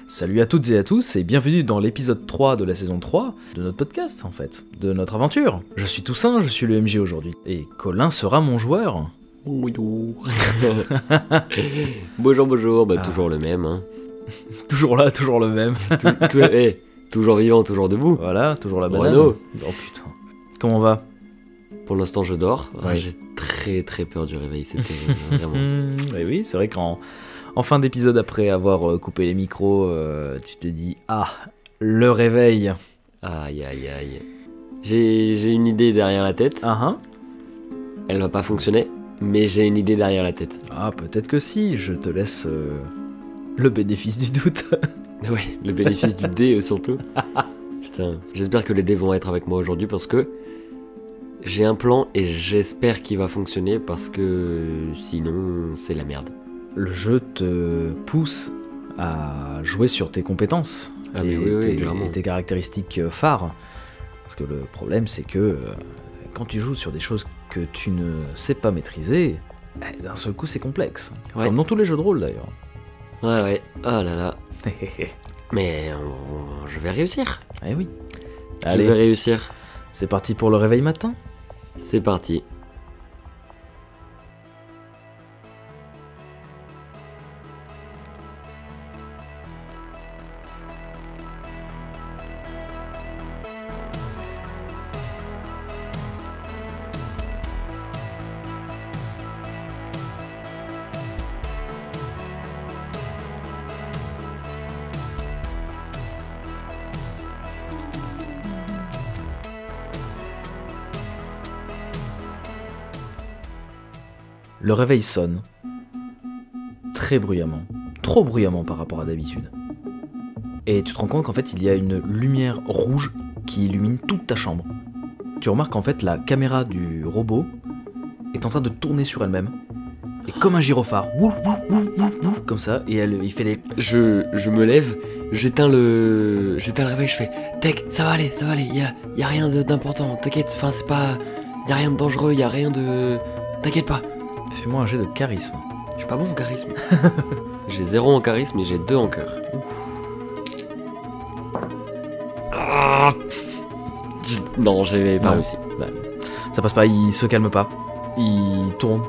Salut à toutes et à tous et bienvenue dans l'épisode 3 de la saison 3 de notre podcast en fait, de notre aventure. Je suis Toussaint, je suis le MJ aujourd'hui et Colin sera mon joueur. Bonjour. Bonjour, toujours le même. Hein. Toujours là, toujours le même. Toujours vivant, toujours debout. Voilà, toujours la banane. Renaud. Oh putain. Comment on va? Pour l'instant, je dors. Ouais. J'ai très peur du réveil, c'était vraiment... Et oui, c'est vrai qu'en fin d'épisode, après avoir coupé les micros, tu t'es dit « Ah, le réveil !» Aïe. J'ai une idée derrière la tête. Ah, Elle va pas fonctionner, mais j'ai une idée derrière la tête. ah, peut-être que si, je te laisse le bénéfice du doute. Ouais, le bénéfice du dé surtout. Putain, j'espère que les dés vont être avec moi aujourd'hui parce que j'ai un plan et j'espère qu'il va fonctionner parce que sinon c'est la merde. Le jeu te pousse à jouer sur tes compétences et tes caractéristiques phares. Parce que le problème, c'est que quand tu joues sur des choses que tu ne sais pas maîtriser, d'un seul coup, c'est complexe. Ouais. Comme dans tous les jeux de rôle, d'ailleurs. Ouais, oh là là. Mais je vais réussir. Eh oui. Je Allez, vais réussir. c'est parti pour le réveil matin. C'est parti. Le réveil sonne. Très bruyamment. Trop bruyamment par rapport à d'habitude. Et tu te rends compte qu'en fait, il y a une lumière rouge qui illumine toute ta chambre. Tu remarques qu'en fait, la caméra du robot est en train de tourner sur elle-même. Et comme un gyrophare, comme ça, et il fait les... Je me lève, j'éteins le réveil, je fais Tech, ça va aller, y a rien d'important, t'inquiète, enfin c'est pas... Y a rien de dangereux, y a rien de... T'inquiète pas. Fais-moi un jet de charisme. Je suis pas bon en charisme. J'ai 0 en charisme et j'ai 2 en cœur. Ah non, j'ai pas Non. réussi. Ça passe pas, il se calme pas. Il tourne.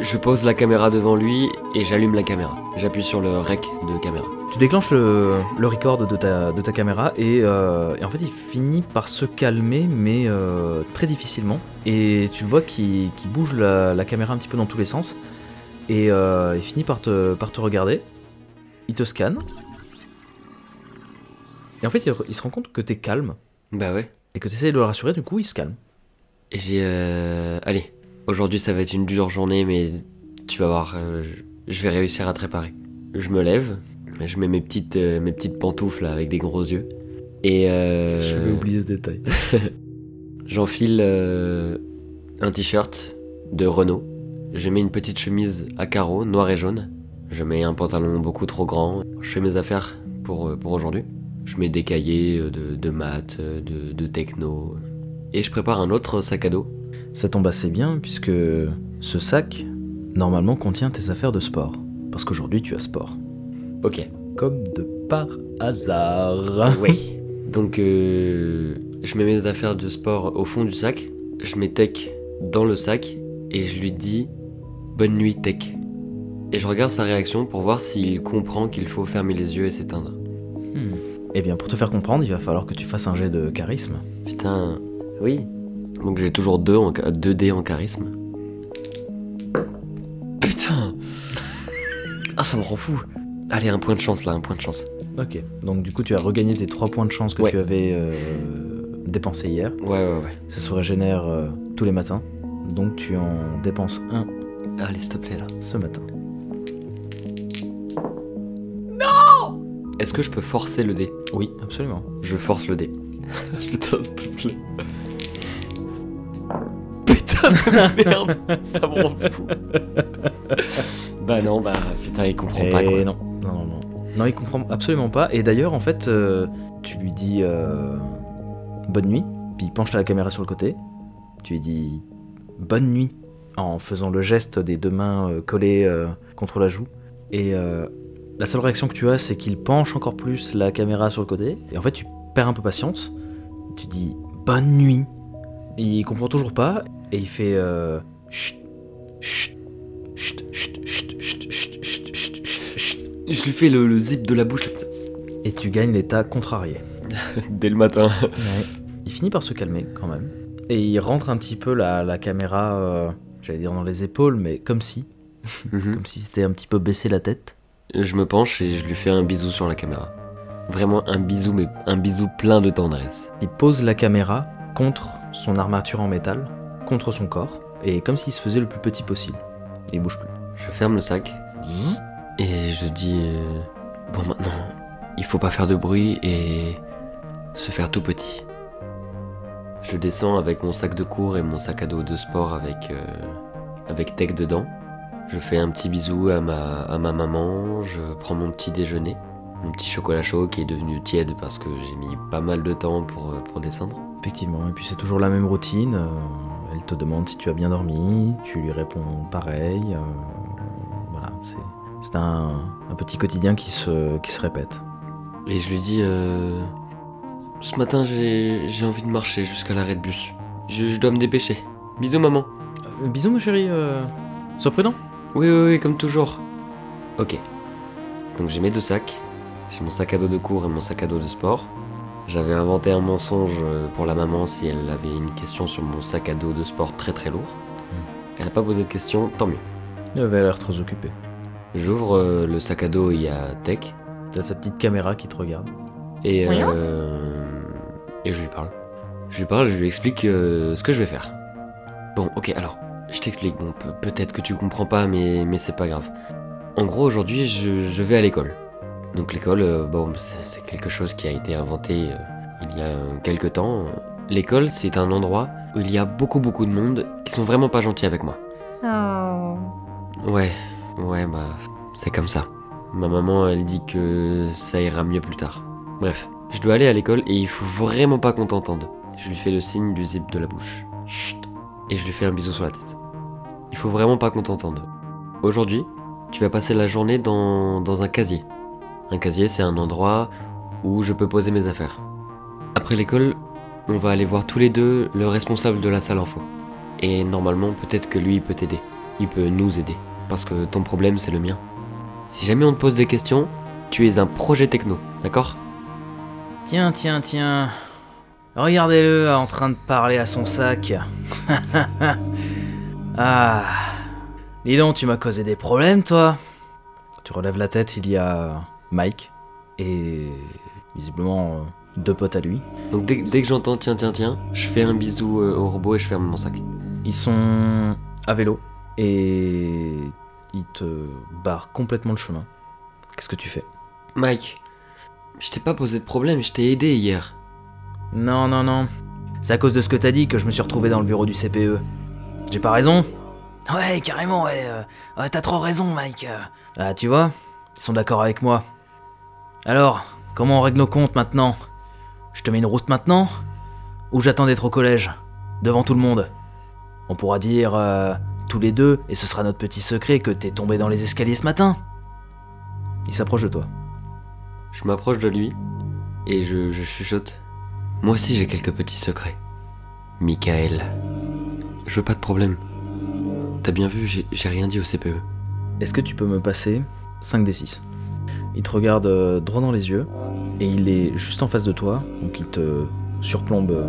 Je pose la caméra devant lui et j'allume la caméra. J'appuie sur le rec de caméra. Tu déclenches le record de ta caméra et en fait il finit par se calmer mais très difficilement et tu le vois qu'il bouge la caméra un petit peu dans tous les sens et il finit par te regarder, il te scanne et en fait il se rend compte que t'es calme Bah ouais. et que t'essayes de le rassurer, du coup il se calme. Et j'ai... Allez, aujourd'hui ça va être une dure journée mais tu vas voir, je vais réussir à te réparer. Je me lève. Je mets mes petites pantoufles là, avec des gros yeux. Et J'avais oublié ce détail. j'enfile un t-shirt de Renault. Je mets une petite chemise à carreaux, noir et jaune. Je mets un pantalon beaucoup trop grand. Je fais mes affaires pour aujourd'hui. Je mets des cahiers de maths, de techno. Et je prépare un autre sac à dos. Ça tombe assez bien puisque ce sac normalement contient tes affaires de sport. Parce qu'aujourd'hui tu as sport. Ok. Comme de par hasard. Oui. Donc je mets mes affaires de sport au fond du sac. Je mets Tech dans le sac et je lui dis bonne nuit Tech. Et je regarde sa réaction pour voir s'il comprend qu'il faut fermer les yeux et s'éteindre. Eh bien, pour te faire comprendre, il va falloir que tu fasses un jet de charisme. Putain, oui. Donc j'ai toujours 2 dés en charisme. Putain. Ah, ça me rend fou. Allez, un point de chance là, un point de chance. Ok, donc du coup, tu as regagné tes 3 points de chance que Ouais. tu avais dépensés hier. Ouais. Ça se régénère tous les matins. Donc tu en dépenses 1 Allez, s'il te plaît là. ce matin. Est-ce que je peux forcer le dé? Oui, absolument. Je force le dé. Putain, s'il te plaît. Putain de merde, ça me rend fou. Bah non, putain, il comprend pas quoi. Non. Non, il comprend absolument pas. Et d'ailleurs, en fait, tu lui dis bonne nuit, puis il penche la caméra sur le côté. Tu lui dis bonne nuit en faisant le geste des 2 mains collées contre la joue. Et La seule réaction que tu as, c'est qu'il penche encore plus la caméra sur le côté. Et en fait, tu perds un peu patience. Tu dis bonne nuit. Il comprend toujours pas. Et il fait chut, chut, chut, chut, chut, chut, chut, chut, chut, chut. Je lui fais le zip de la bouche. Et tu gagnes l'état contrarié. Dès le matin. Ouais. Il finit par se calmer quand même. Et il rentre un petit peu la caméra, j'allais dire dans les épaules, mais comme si. Comme si c'était un petit peu baissé la tête. Je me penche et je lui fais un bisou sur la caméra. Vraiment un bisou, mais un bisou plein de tendresse. Il pose la caméra contre son armature en métal, contre son corps, et comme s'il se faisait le plus petit possible. Et il bouge plus. Je ferme le sac et je dis bon, maintenant, il faut pas faire de bruit et se faire tout petit. Je descends avec mon sac de cours et mon sac à dos de sport avec tech dedans. Je fais un petit bisou à ma maman, je prends mon petit déjeuner, mon petit chocolat chaud qui est devenu tiède parce que j'ai mis pas mal de temps pour descendre. Effectivement, et puis c'est toujours la même routine. Elle te demande si tu as bien dormi, tu lui réponds pareil. Voilà, c'est un petit quotidien qui se répète. Et je lui dis ce matin j'ai envie de marcher jusqu'à l'arrêt de bus. Je dois me dépêcher. Bisous maman. Bisous ma chérie, sois prudent. Oui, comme toujours. Ok. Donc j'ai mes deux sacs. J'ai mon sac à dos de cours et mon sac à dos de sport. J'avais inventé un mensonge pour la maman si elle avait une question sur mon sac à dos de sport très très lourd. Elle n'a pas posé de question, tant mieux. Elle avait l'air très occupée. J'ouvre le sac à dos, il y a Tech. T'as sa petite caméra qui te regarde. Et je lui parle. Je lui explique ce que je vais faire. Bon, ok, alors, je t'explique. Bon, peut-être que tu comprends pas, mais c'est pas grave. En gros, aujourd'hui, je vais à l'école. Donc l'école, bon, c'est quelque chose qui a été inventé il y a quelque temps. L'école, c'est un endroit où il y a beaucoup de monde qui sont vraiment pas gentils avec moi. Oh. Ouais, bah, c'est comme ça. Ma maman, elle dit que ça ira mieux plus tard. Bref, je dois aller à l'école et il faut vraiment pas qu'on t'entende. Je lui fais le signe du zip de la bouche. Chut. Et je lui fais un bisou sur la tête. Il faut vraiment pas qu'on t'entende. Aujourd'hui, tu vas passer la journée dans un casier. Un casier, c'est un endroit où je peux poser mes affaires. Après l'école, on va aller voir tous les deux le responsable de la salle info. Et normalement, peut-être que lui, il peut t'aider. Il peut nous aider. Parce que ton problème, c'est le mien. Si jamais on te pose des questions, tu es un projet techno, d'accord ? Tiens. Regardez-le en train de parler à son sac. Ah. Dis donc, tu m'as causé des problèmes, toi. Tu relèves la tête, il y a Mike. Et visiblement deux potes à lui. Donc dès que j'entends tiens, je fais un bisou au robot et je ferme mon sac. Ils sont à vélo. Et ils te barrent complètement le chemin. Qu'est-ce que tu fais ? Mike, je t'ai pas posé de problème, je t'ai aidé hier. Non. C'est à cause de ce que t'as dit que je me suis retrouvé dans le bureau du CPE. J'ai pas raison ? Ouais, carrément, ouais. T'as trop raison, Mike. Ah, tu vois, ils sont d'accord avec moi. Alors, comment on règle nos comptes maintenant ? Je te mets une rouste maintenant ? Ou j'attends d'être au collège ? Devant tout le monde ? On pourra dire tous les deux, et ce sera notre petit secret, que t'es tombé dans les escaliers ce matin. Il s'approche de toi. Je m'approche de lui et je chuchote. Moi aussi j'ai quelques petits secrets. Michael. Je veux pas de problème. T'as bien vu, j'ai rien dit au CPE. Est-ce que tu peux me passer 5d6 ? Il te regarde droit dans les yeux, et il est juste en face de toi, donc il te surplombe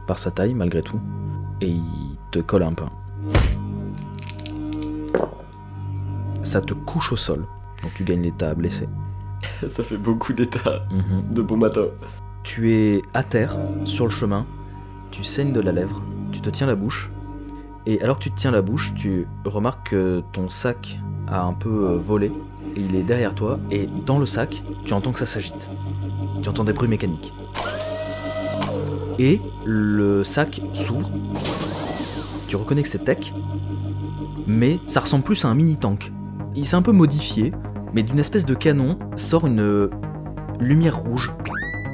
par sa taille malgré tout, et il te colle un peu. Ça te couche au sol, donc tu gagnes l'état blessé. Ça fait beaucoup d'état Mm-hmm. de bon matin. Tu es à terre, sur le chemin, tu saignes de la lèvre, tu te tiens la bouche, et alors que tu te tiens la bouche, tu remarques que ton sac a un peu volé, et il est derrière toi, et dans le sac, tu entends que ça s'agite. Tu entends des bruits mécaniques. Et le sac s'ouvre, tu reconnais que c'est Tech, mais ça ressemble plus à un mini-tank. Il s'est un peu modifié, mais d'une espèce de canon sort une lumière rouge,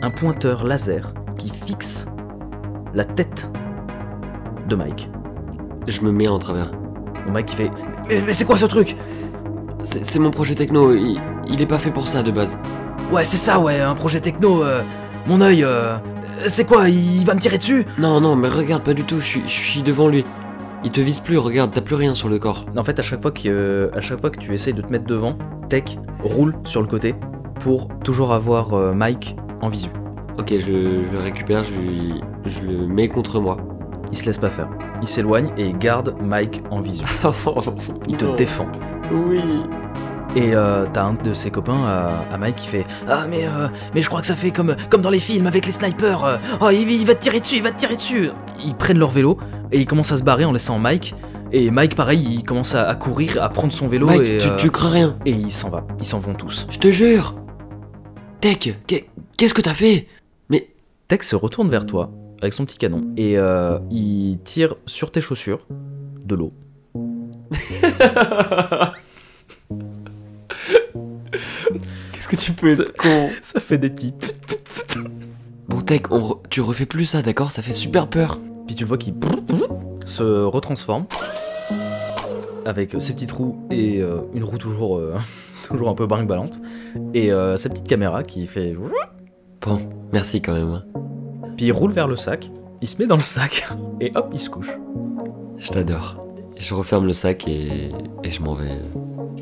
un pointeur laser qui fixe la tête de Mike. Je me mets en travers. Le Mike il fait mais c'est quoi ce truc ? C'est mon projet techno, il est pas fait pour ça de base. Ouais, c'est ça, ouais, un projet techno, mon œil, c'est quoi, il va me tirer dessus? Non, mais regarde, pas du tout, je suis devant lui. Il te vise plus, regarde, t'as plus rien sur le corps. En fait, à chaque fois que tu essayes de te mettre devant, Tech roule sur le côté pour toujours avoir Mike en visu. Ok, je le récupère, je le mets contre moi. Il se laisse pas faire. Il s'éloigne et garde Mike en visu. Il te défend. Oui. Et t'as un de ses copains à Mike qui fait « Ah mais je crois que ça fait comme dans les films avec les snipers, oh il va te tirer dessus, il va te tirer dessus !» Ils prennent leur vélo et ils commencent à se barrer en laissant Mike. Et Mike pareil, il commence à courir, à prendre son vélo. Mike, et tu crains rien. Et il s'en va, ils s'en vont tous. Je te jure. Tech, qu'est-ce que t'as fait? Mais... Tech se retourne vers toi avec son petit canon et il tire sur tes chaussures de l'eau. Qu'est-ce que tu peux être con? Ça fait des petits... Bon Tech, tu refais plus ça, d'accord? Ça fait super peur. Puis tu le vois qu'il se retransforme avec ses petits trous et une roue toujours un peu brinque-ballante et sa petite caméra qui fait... Bon, merci quand même. Puis il roule vers le sac, il se met dans le sac et hop, il se couche. Je t'adore. Je referme le sac et je m'en vais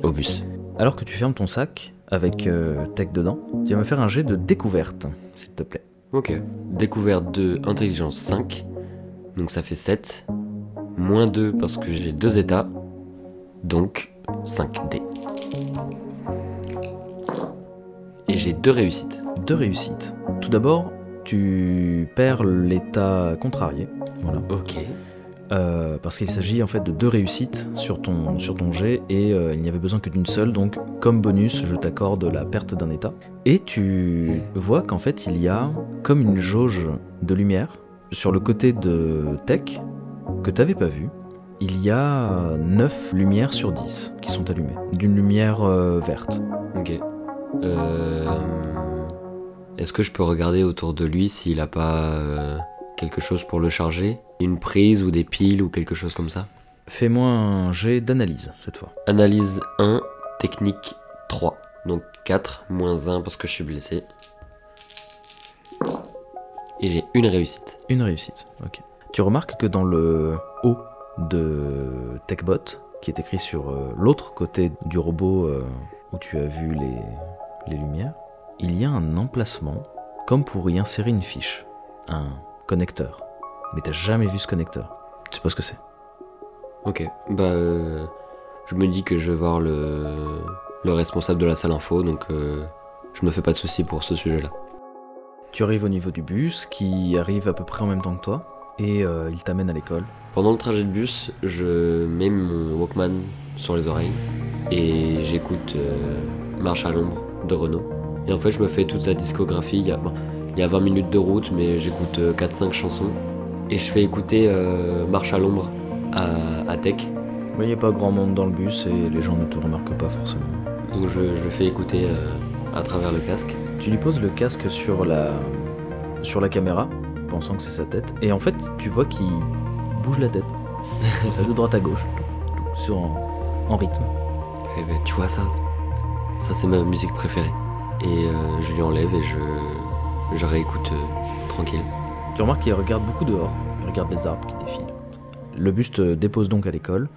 au bus. Alors que tu fermes ton sac avec Tech dedans, tu vas me faire un jet de découverte, s'il te plaît. Ok. Découverte de intelligence 5, donc ça fait 7. Moins 2 parce que j'ai 2 états, donc 5D. Et j'ai 2 réussites. 2 réussites. Tout d'abord, tu perds l'état contrarié. Voilà. Ok. Parce qu'il s'agit en fait de 2 réussites sur ton jet et il n'y avait besoin que d'une seule, donc comme bonus je t'accorde la perte d'un état. Et tu vois qu'en fait il y a comme une jauge de lumière sur le côté de Tech que tu n'avais pas vu. Il y a 9 lumières sur 10 qui sont allumées, d'une lumière verte. Ok. Est-ce que je peux regarder autour de lui s'il a pas quelque chose pour le charger? Une prise ou des piles ou quelque chose comme ça? Fais-moi un jet d'analyse cette fois. Analyse 1, technique 3. Donc 4, moins 1 parce que je suis blessé. Et j'ai une réussite. Une réussite, ok. Tu remarques que dans le haut de TechBot, qui est écrit sur l'autre côté du robot où tu as vu les lumières, il y a un emplacement comme pour y insérer une fiche, un connecteur. Mais t'as jamais vu ce connecteur. Tu sais pas ce que c'est. Ok, bah je me dis que je vais voir le responsable de la salle info, donc je me fais pas de soucis pour ce sujet-là. Tu arrives au niveau du bus, qui arrive à peu près en même temps que toi, et il t'amène à l'école. Pendant le trajet de bus, je mets mon Walkman sur les oreilles et j'écoute Marche à l'ombre de Renaud. Et en fait, je me fais toute sa discographie. Il y a 20 minutes de route, mais j'écoute 4-5 chansons. Et je fais écouter Marche à l'ombre à Tech. Mais il n'y a pas grand monde dans le bus et les gens ne te remarquent pas forcément. Donc je le fais écouter à travers le casque. Tu lui poses le casque sur la caméra, pensant que c'est sa tête. Et en fait, tu vois qu'il bouge la tête. Ça de droite à gauche, en rythme. Et ben, tu vois ça c'est ma musique préférée. Et je lui enlève et je réécoute tranquille. Tu remarques qu'il regarde beaucoup dehors, il regarde les arbres qui défilent. Le bus te dépose donc à l'école,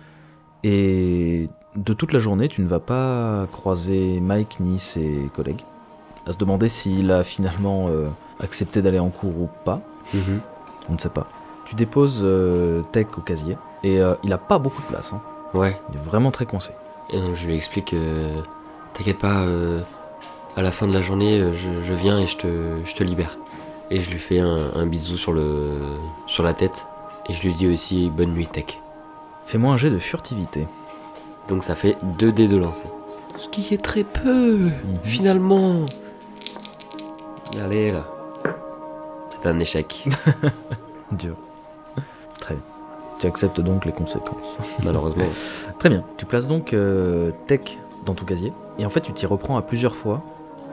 et de toute la journée, tu ne vas pas croiser Mike ni ses collègues, à se demander s'il a finalement accepté d'aller en cours ou pas. On ne sait pas. Tu déposes Tech au casier, et il a pas beaucoup de place. Hein. Ouais. Il est vraiment très coincé. Et donc je lui explique, t'inquiète pas, à la fin de la journée, je viens et je te libère. Et je lui fais un bisou sur la tête. Et je lui dis aussi bonne nuit Tech. Fais-moi un jet de furtivité. Donc ça fait 2 dés de lancer. Ce qui est très peu, finalement. Allez là. C'est un échec. Dur. Très bien. Tu acceptes donc les conséquences. Malheureusement. Très bien. Tu places donc Tech dans ton casier. Et en fait, tu t'y reprends à plusieurs fois.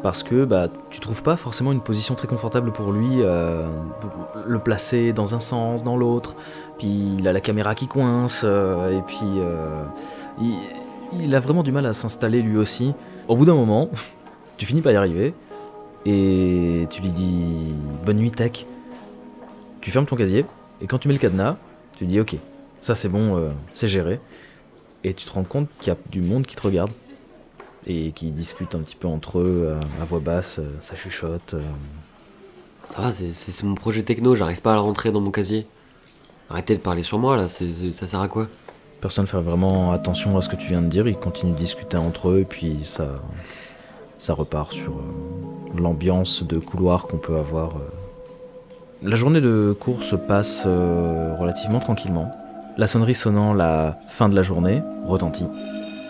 Parce que tu trouves pas forcément une position très confortable pour lui, le placer dans un sens, dans l'autre, puis il a la caméra qui coince, et puis il a vraiment du mal à s'installer lui aussi. Au bout d'un moment, tu finis par y arriver, et tu lui dis « Bonne nuit, Tech ». Tu fermes ton casier, et quand tu mets le cadenas, tu dis « Ok, ça c'est bon, c'est géré ». Et tu te rends compte qu'il y a du monde qui te regarde, et qui discute un petit peu entre eux, à voix basse, ça chuchote. Ça va, c'est mon projet techno, j'arrive pas à le rentrer dans mon casier. Arrêtez de parler sur moi là, ça sert à quoi? Personne ne fait vraiment attention à ce que tu viens de dire, ils continuent de discuter entre eux, et puis ça repart sur l'ambiance de couloir qu'on peut avoir. La journée de cours se passe relativement tranquillement. La sonnerie sonnant la fin de la journée retentit.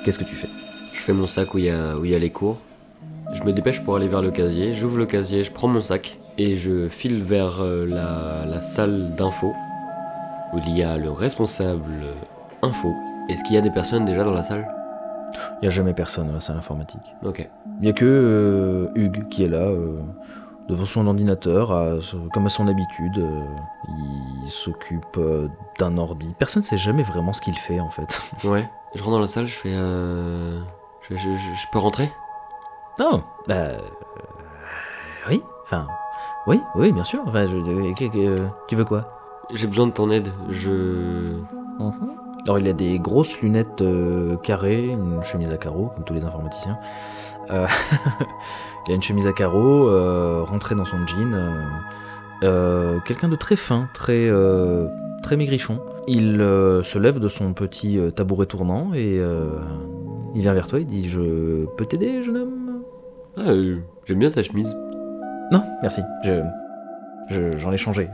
Qu'est-ce que tu fais? Je fais mon sac où il y a les cours. Je me dépêche pour aller vers le casier, j'ouvre le casier, je prends mon sac et je file vers la salle d'info où il y a le responsable info. Est-ce qu'il y a des personnes déjà dans la salle? Il n'y a jamais personne à la salle informatique. Ok. Il n'y a que Hugues qui est là, devant son ordinateur, comme à son habitude. Il s'occupe d'un ordi. Personne ne sait jamais vraiment ce qu'il fait en fait. Ouais, je rentre dans la salle, je fais je peux rentrer? Non, oui, enfin, oui, bien sûr. Enfin, tu veux quoi? J'ai besoin de ton aide, Alors il a des grosses lunettes carrées, une chemise à carreaux, comme tous les informaticiens. Il a une chemise à carreaux, rentrée dans son jean. Quelqu'un de très fin, très maigrichon. Il se lève de son petit tabouret tournant et il vient vers toi, il dit « Je peux t'aider, jeune homme ?» Ah, j'aime bien ta chemise. Non, merci, j'en ai changé.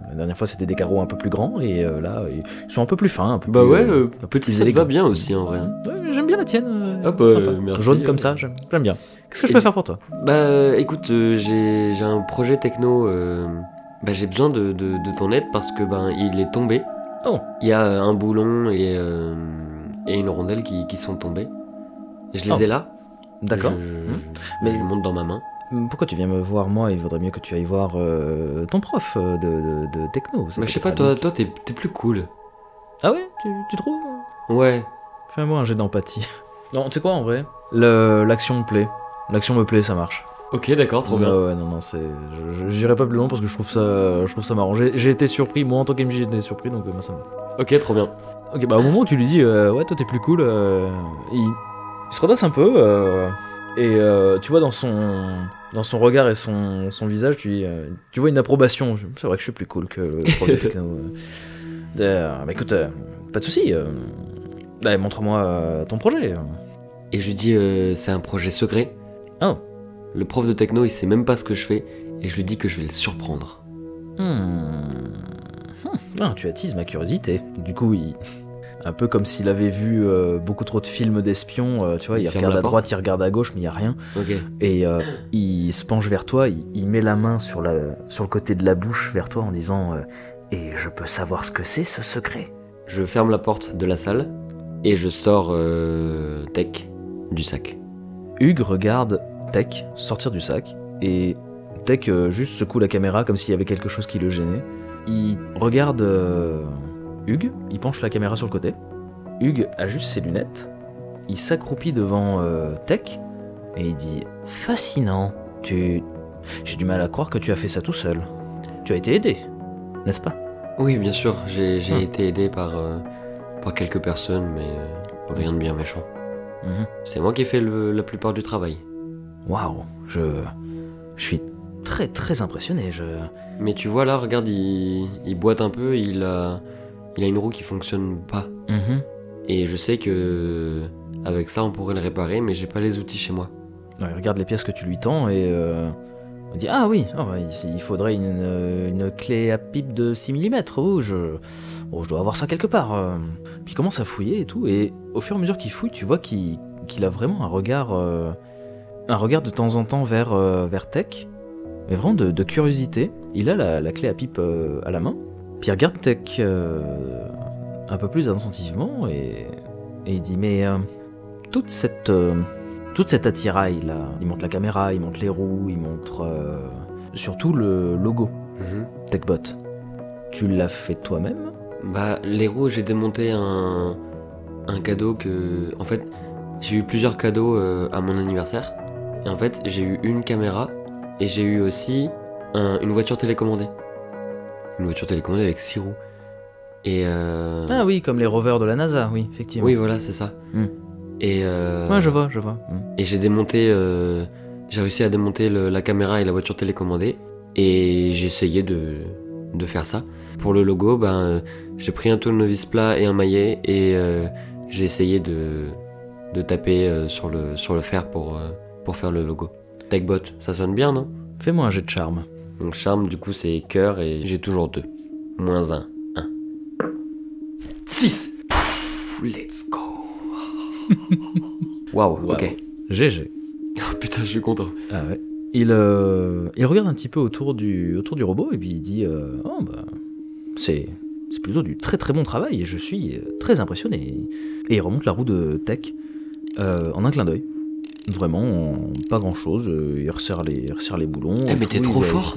La dernière fois c'était des carreaux un peu plus grands et là ils sont un peu plus fins, un peu plus, un peu plus ça te élégants. va bien aussi en vrai. Ouais, j'aime bien la tienne. Hop, sympa. merci. Jaune comme ça, j'aime bien. Qu'est-ce que je peux faire pour toi? Bah écoute, j'ai un projet techno, j'ai besoin de ton aide parce que il est tombé. Oh. Il y a un boulon et une rondelle qui sont tombés. Je les ai là. D'accord. Mais je les monte dans ma main. Pourquoi tu viens me voir moi? Il vaudrait mieux que tu ailles voir ton prof de techno. Je sais pas, toi t'es plus cool. Ah ouais, tu trouves? Ouais. Fais-moi un jet d'empathie. Non, tu sais quoi en vrai? L'action me plaît. L'action me plaît, ça marche. Ok, d'accord, trop bien. Ouais, non, j'irai pas plus loin parce que je trouve ça marrant. J'ai été surpris, moi en tant qu'MJ j'ai été surpris, donc moi ça me... Ok, trop bien. Ok, bah au moment où tu lui dis ouais toi t'es plus cool, il se redresse un peu et tu vois dans son regard et son visage tu vois une approbation. C'est vrai que je suis plus cool que le prof de techno. Bah écoute, pas de soucis. Montre-moi ton projet. Et je lui dis c'est un projet secret. Oh. Le prof de techno il sait même pas ce que je fais et je lui dis que je vais le surprendre. Ah, tu attises ma curiosité. Du coup, un peu comme s'il avait vu beaucoup trop de films d'espions, tu vois, il regarde à droite, il regarde à gauche, mais il n'y a rien. Okay. Et il se penche vers toi, il met la main sur le côté de la bouche vers toi en disant et je peux savoir ce que c'est ce secret? Je ferme la porte de la salle et je sors Tech du sac. Hugues regarde Tech sortir du sac et Tech juste secoue la caméra comme s'il y avait quelque chose qui le gênait. Il regarde Hugues, il penche la caméra sur le côté. Hugues ajuste ses lunettes, il s'accroupit devant Tech et il dit « Fascinant, j'ai du mal à croire que tu as fait ça tout seul. Tu as été aidé, n'est-ce pas ?» Oui, bien sûr, j'ai été aidé par quelques personnes, mais rien de bien méchant. C'est moi qui ai fait la plupart du travail. Waouh, je suis très très impressionné. Mais tu vois là, regarde, il boite un peu, il a une roue qui fonctionne pas. Et je sais que avec ça on pourrait le réparer, mais j'ai pas les outils chez moi. Ouais, regarde les pièces que tu lui tends et il dit ah oui, il faudrait une clé à pipe de 6 mm. Je dois avoir ça quelque part. Puis il commence à fouiller et tout, et au fur et à mesure qu'il fouille, tu vois qu'il a vraiment un regard de temps en temps vers Tech, mais vraiment de curiosité. Il a la clé à pipe à la main, puis il regarde Tech un peu plus attentivement et il dit mais toute cette attirail là, il montre la caméra, il montre les roues, il montre surtout le logo TechBot. Tu l'as fait toi-même? Les roues, j'ai démonté un cadeau que... En fait, J'ai eu plusieurs cadeaux à mon anniversaire. Et en fait, j'ai eu une caméra et j'ai eu aussi une voiture télécommandée. Une voiture télécommandée avec 6 roues. Et Ah oui, comme les rovers de la NASA, oui, effectivement. oui, voilà, c'est ça. Et Ouais, je vois. et j'ai démonté, j'ai réussi à démonter la caméra et la voiture télécommandée. Et j'ai essayé de faire ça. Pour le logo, j'ai pris un tournevis plat et un maillet et j'ai essayé de taper sur le fer pour faire le logo. Techbot, ça sonne bien, non? Fais-moi un jet de charme. Donc charme, du coup, c'est cœur et j'ai toujours 2. Moins 1. 6. Let's go. Waouh, ok. GG. Oh putain, je suis content. Ah ouais. Il regarde un petit peu autour du robot et puis il dit oh bah c'est plutôt du très très bon travail et je suis très impressionné. Et il remonte la roue de Tech en un clin d'œil. Vraiment, pas grand chose. Il resserre les boulons. Eh mais t'es trop fort.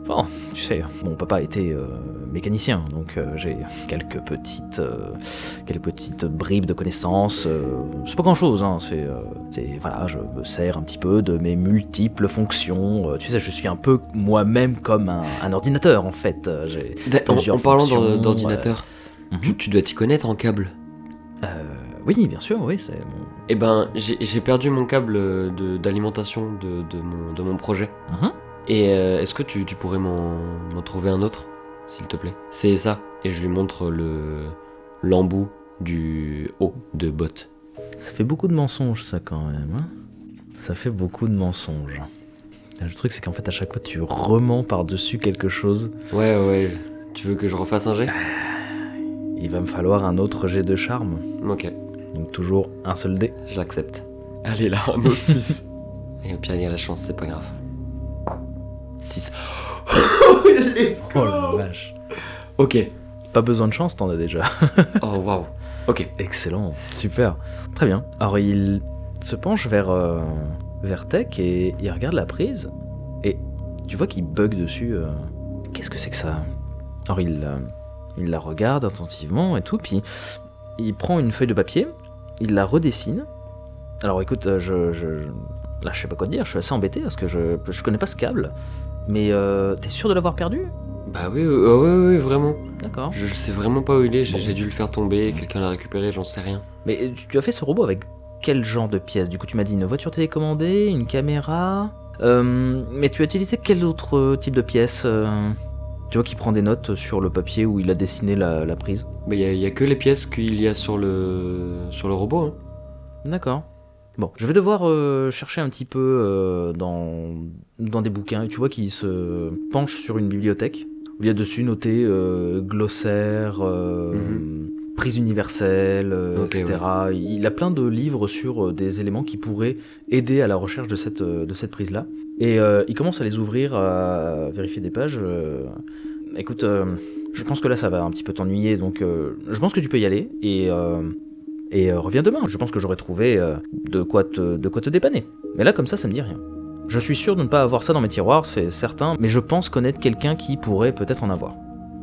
Enfin, tu sais, mon papa était mécanicien, donc j'ai quelques petites bribes de connaissances. C'est pas grand chose, hein. Voilà, je me sers un petit peu de mes multiples fonctions. Tu sais, je suis un peu moi-même comme un ordinateur en fait. J'ai En parlant d'ordinateur, tu dois t'y connaître en câble. Oui, bien sûr, oui, c'est mon... Eh ben, j'ai perdu mon câble d'alimentation de mon projet. Et est-ce que tu pourrais m'en trouver un autre, s'il te plaît? C'est ça. Et je lui montre l'embout du haut de Bot. Ça fait beaucoup de mensonges, ça, quand même. Hein, ça fait beaucoup de mensonges. Le truc, c'est qu'en fait, à chaque fois, tu remens par-dessus quelque chose. Ouais. Tu veux que je refasse un jet? Il va me falloir un autre jet de charme. Ok. Donc toujours un seul dé. J'accepte. Allez là, un autre 6. Et au pire, il y a la chance, c'est pas grave. 6. Let's go. Oh la vache. Ok. Pas besoin de chance, t'en as déjà. Oh waouh. Ok. Excellent, super. Très bien. Alors il se penche vers Tech et il regarde la prise. Et tu vois qu'il bug dessus. Qu'est-ce que c'est que ça? Alors il la regarde attentivement et tout, puis il prend une feuille de papier, il la redessine. Alors écoute, là je sais pas quoi te dire, je suis assez embêté parce que je connais pas ce câble. Mais t'es sûr de l'avoir perdu? Bah oui, vraiment. D'accord. Je sais vraiment pas où il est, j'ai dû le faire tomber, quelqu'un l'a récupéré, j'en sais rien. Mais tu as fait ce robot avec quel genre de pièces? Du coup tu m'as dit une voiture télécommandée, une caméra... mais tu as utilisé quel autre type de pièces Tu vois qu'il prend des notes sur le papier où il a dessiné la prise. Bah y a que les pièces qu'il y a sur le robot, hein. D'accord. Bon, je vais devoir chercher un petit peu dans des bouquins. Et tu vois qu'il se penche sur une bibliothèque où il y a dessus noté glossaire, prise universelle, Ok, etc. Ouais. Il a plein de livres sur des éléments qui pourraient aider à la recherche de cette prise-là. Et il commence à les ouvrir, à vérifier des pages. Écoute, je pense que là ça va un petit peu t'ennuyer, donc je pense que tu peux y aller et reviens demain. Je pense que j'aurai trouvé de quoi te dépanner. Mais là, comme ça me dit rien. Je suis sûr de ne pas avoir ça dans mes tiroirs, c'est certain, mais je pense connaître quelqu'un qui pourrait peut-être en avoir.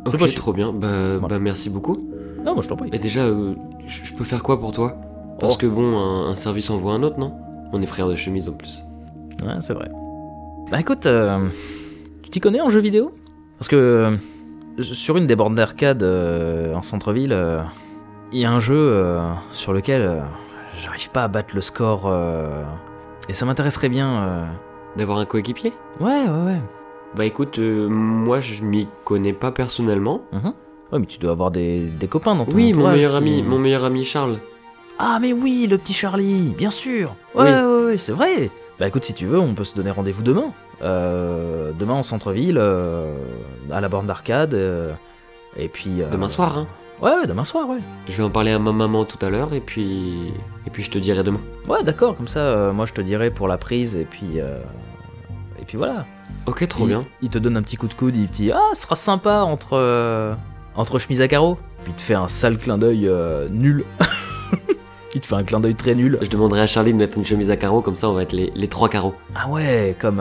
Ok, trop bien. Bah merci beaucoup. Non, moi je t'en prie. Et déjà, je peux faire quoi pour toi? Parce que bon, un service envoie un autre, non? On est frères de chemise en plus. Ouais, c'est vrai. Bah écoute, tu t'y connais en jeux vidéo? Parce que sur une des bornes d'arcade en centre-ville, il y a un jeu sur lequel j'arrive pas à battre le score et ça m'intéresserait bien. D'avoir un coéquipier? Ouais. Bah écoute, moi je m'y connais pas personnellement. Ouais, mais tu dois avoir des copains dans ton Oui, entourage mon meilleur ami Charles. Ah mais oui, le petit Charlie, bien sûr. Ouais, c'est vrai. Bah écoute, si tu veux, on peut se donner rendez-vous demain. Demain en centre-ville, à la borne d'arcade. Et puis... Demain soir, hein? Ouais, demain soir, ouais. Je vais en parler à ma maman tout à l'heure et puis je te dirai demain. Ouais, d'accord, comme ça, moi je te dirai pour la prise et puis voilà. Ok, trop bien. Il te donne un petit coup de coude, il te dit ah, ce sera sympa entre chemise à carreaux. Puis il te fait un sale clin d'œil nul. Il te fait un clin d'œil très nul. Je demanderai à Charlie de mettre une chemise à carreaux, comme ça on va être les 3 carreaux. Ah ouais, comme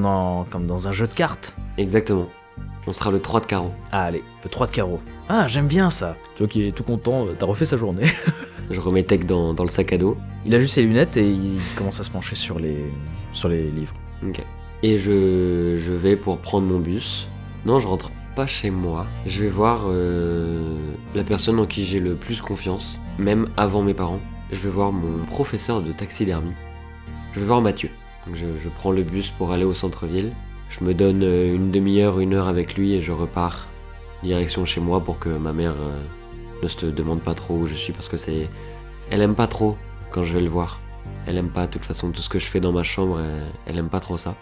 dans un jeu de cartes. Exactement. On sera le 3 de carreaux. Ah allez, le 3 de carreaux. Ah, j'aime bien ça. Tu vois qu'il est tout content, t'as refait sa journée. Je remets Tech dans le sac à dos. Il a juste ses lunettes et il commence à se pencher sur les livres. Ok. Et je vais pour prendre mon bus. Non, je rentre pas chez moi. Je vais voir la personne en qui j'ai le plus confiance, même avant mes parents. Je vais voir mon professeur de taxidermie. Je vais voir Mathieu. Donc je prends le bus pour aller au centre-ville. Je me donne une demi-heure, 1 heure avec lui et je repars direction chez moi pour que ma mère ne se demande pas trop où je suis parce que elle aime pas trop quand je vais le voir. Elle aime pas de toute façon tout ce que je fais dans ma chambre, elle aime pas trop ça.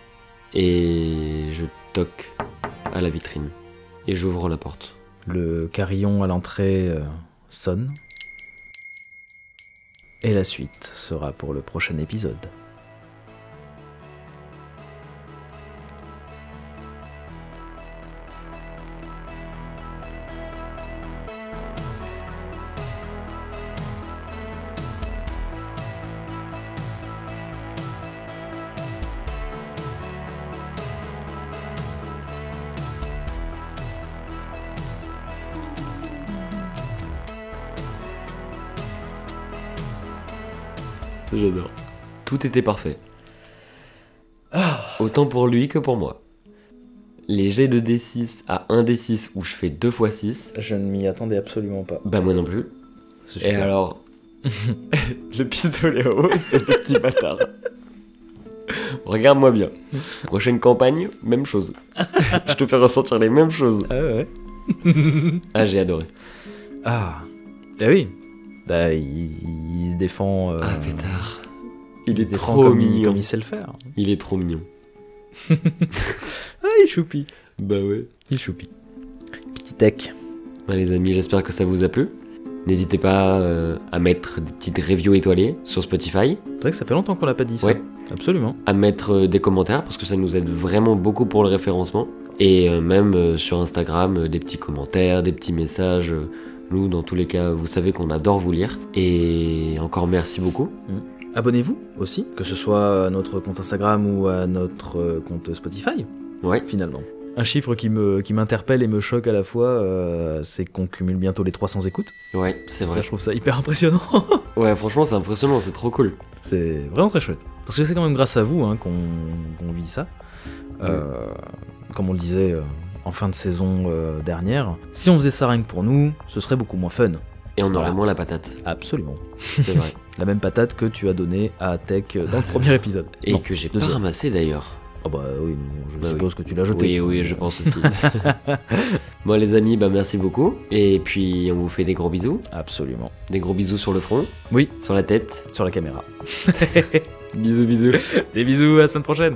Et je toque à la vitrine et j'ouvre la porte. Le carillon à l'entrée sonne. Et la suite sera pour le prochain épisode. J'adore. Tout était parfait. Autant pour lui que pour moi. Les jets de D6 à 1 D6 où je fais 2 x 6. Je ne m'y attendais absolument pas. Bah moi non plus. C'est Et super. alors, le pistolet haut, espèce de petit bâtard. Regarde-moi bien. Prochaine campagne, même chose. Je te fais ressentir les mêmes choses. Ah ouais. Ah, j'ai adoré. Ah. Eh oui. Ah, il se défend. Ah, pétard. Il Il est se défend trop comme mignon. comme il sait le faire. Il est trop mignon. Ah, il choupi. Bah ouais. Il choupi. Petit tech. Bah, les amis, j'espère que ça vous a plu. N'hésitez pas à mettre des petites reviews étoilées sur Spotify, C'est vrai que ça fait longtemps qu'on l'a pas dit ça. Ouais. Absolument. à mettre des commentaires parce que ça nous aide vraiment beaucoup pour le référencement. Et même sur Instagram, des petits commentaires, des petits messages. Nous, dans tous les cas, vous savez qu'on adore vous lire. Et encore merci beaucoup. Abonnez-vous aussi, que ce soit à notre compte Instagram ou à notre compte Spotify, Ouais, finalement. Un chiffre qui m'interpelle et me choque à la fois, c'est qu'on cumule bientôt les 300 écoutes. ouais, c'est Ça, vrai. je trouve ça hyper impressionnant. Ouais, franchement, c'est impressionnant, c'est trop cool. C'est vraiment très chouette. Parce que c'est quand même grâce à vous hein, qu'on vit ça. Comme on le disait en fin de saison dernière, si on faisait ça rien que pour nous, ce serait beaucoup moins fun. Et on aurait Voilà. moins la patate, Absolument. c'est vrai. La même patate que tu as donnée à Tech dans le premier épisode. Et Non, que j'ai pas deuxième. ramassé d'ailleurs. Oh bah oui, bon, je Bah suppose que tu l'as jeté. Oui, oui, je pense aussi. Bon, les amis, bah merci beaucoup. Et puis, on vous fait des gros bisous. Absolument. Des gros bisous sur le front, Oui, sur la tête. sur la caméra. Bisous, bisous. Des bisous, à la semaine prochaine.